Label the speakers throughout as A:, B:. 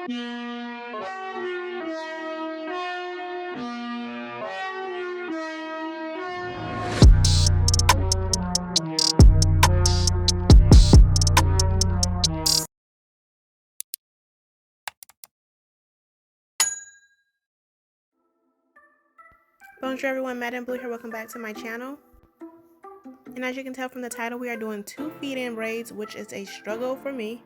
A: Bonjour everyone, Madam Blue here, welcome back to my channel. And as you can tell from the title, we are doing 2 feed-in braids, which is a struggle for me.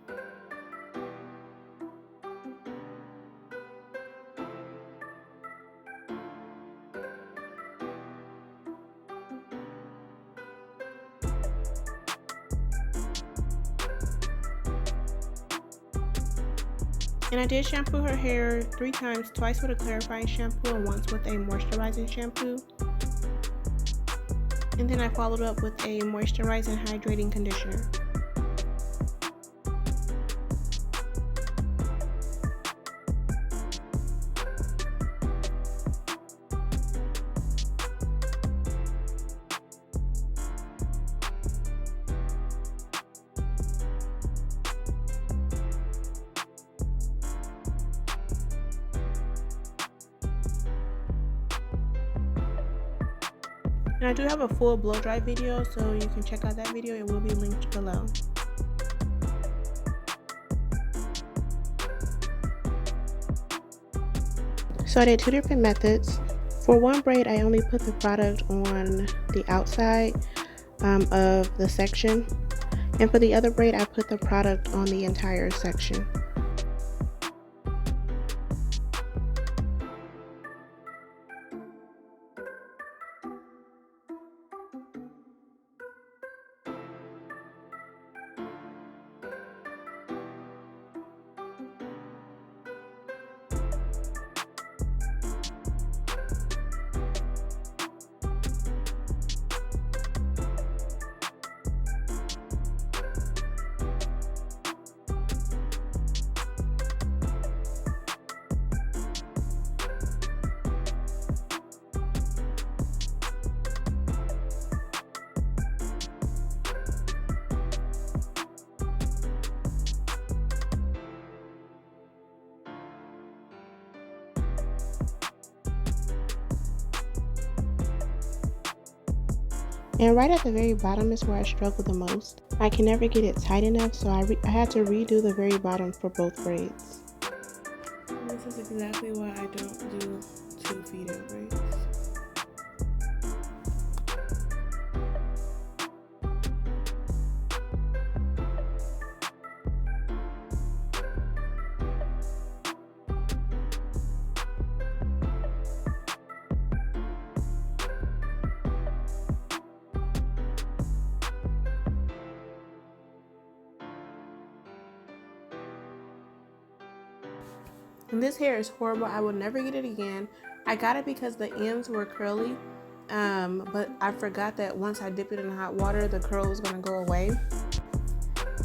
A: And I did shampoo her hair 3 times, twice with a clarifying shampoo and once with a moisturizing shampoo. And then I followed up with a moisturizing hydrating conditioner. And I do have a full blow dry video, so you can check out that video. It will be linked below. So I did 2 different methods. For one braid, I only put the product on the outside of the section. And for the other braid, I put the product on the entire section. And right at the very bottom is where I struggle the most. I can never get it tight enough, so I had to redo the very bottom for both braids. And this is exactly why I don't do 2 feed-in braids. And this hair is horrible. I will never get it again. I got it because the ends were curly, but I forgot that once I dip it in hot water, the curl was gonna go away.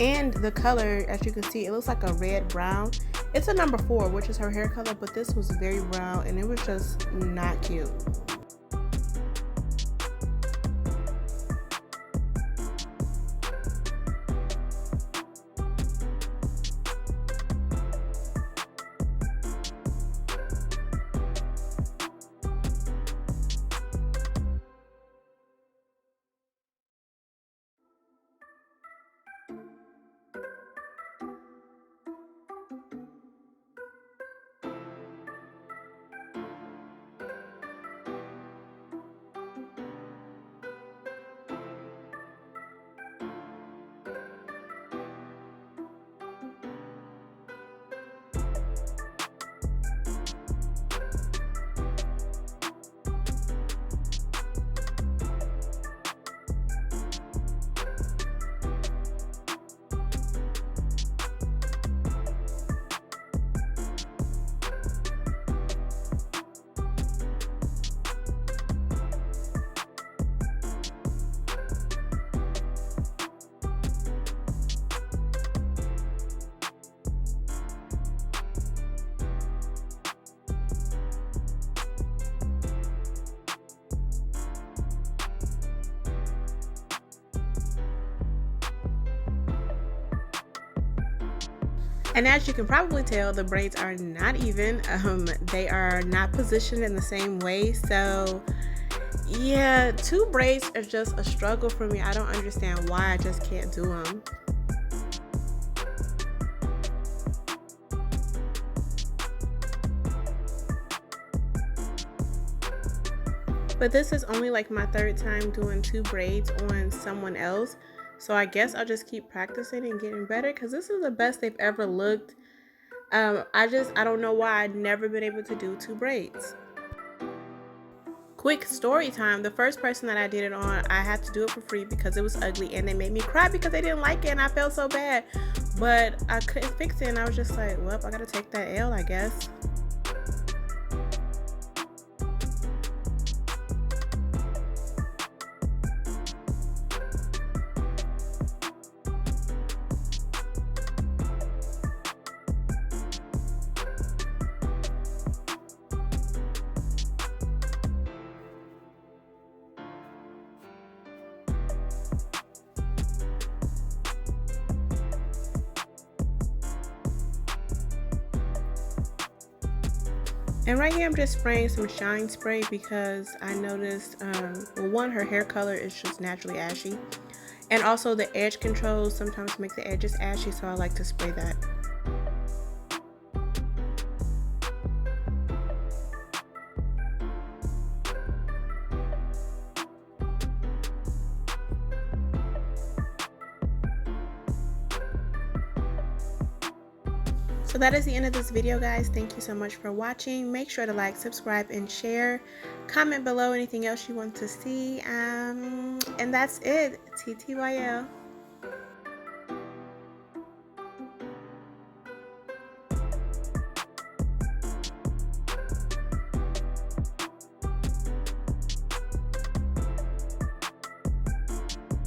A: And the color, as you can see, it looks like a red brown. It's a number 4, which is her hair color, but this was very brown and it was just not cute. And as you can probably tell, the braids are not even. They are not positioned in the same way. So yeah, 2 braids are just a struggle for me. I don't understand why. I just can't do them. But this is only like my 3rd time doing 2 braids on someone else. So I guess I'll just keep practicing and getting better because this is the best they've ever looked. I don't know why I'd never been able to do 2 braids. Quick story time. The first person that I did it on, I had to do it for free because it was ugly and they made me cry because they didn't like it and I felt so bad. But I couldn't fix it and I was just like, well, I gotta take that L, I guess. And right here I'm just spraying some shine spray because I noticed, well, one, her hair color is just naturally ashy. And also the edge controls sometimes make the edges ashy, so I like to spray that. So that is the end of this video, guys. Thank you so much for watching. Make sure to like, subscribe, and share. Comment below anything else you want to see. And that's it. TTYL.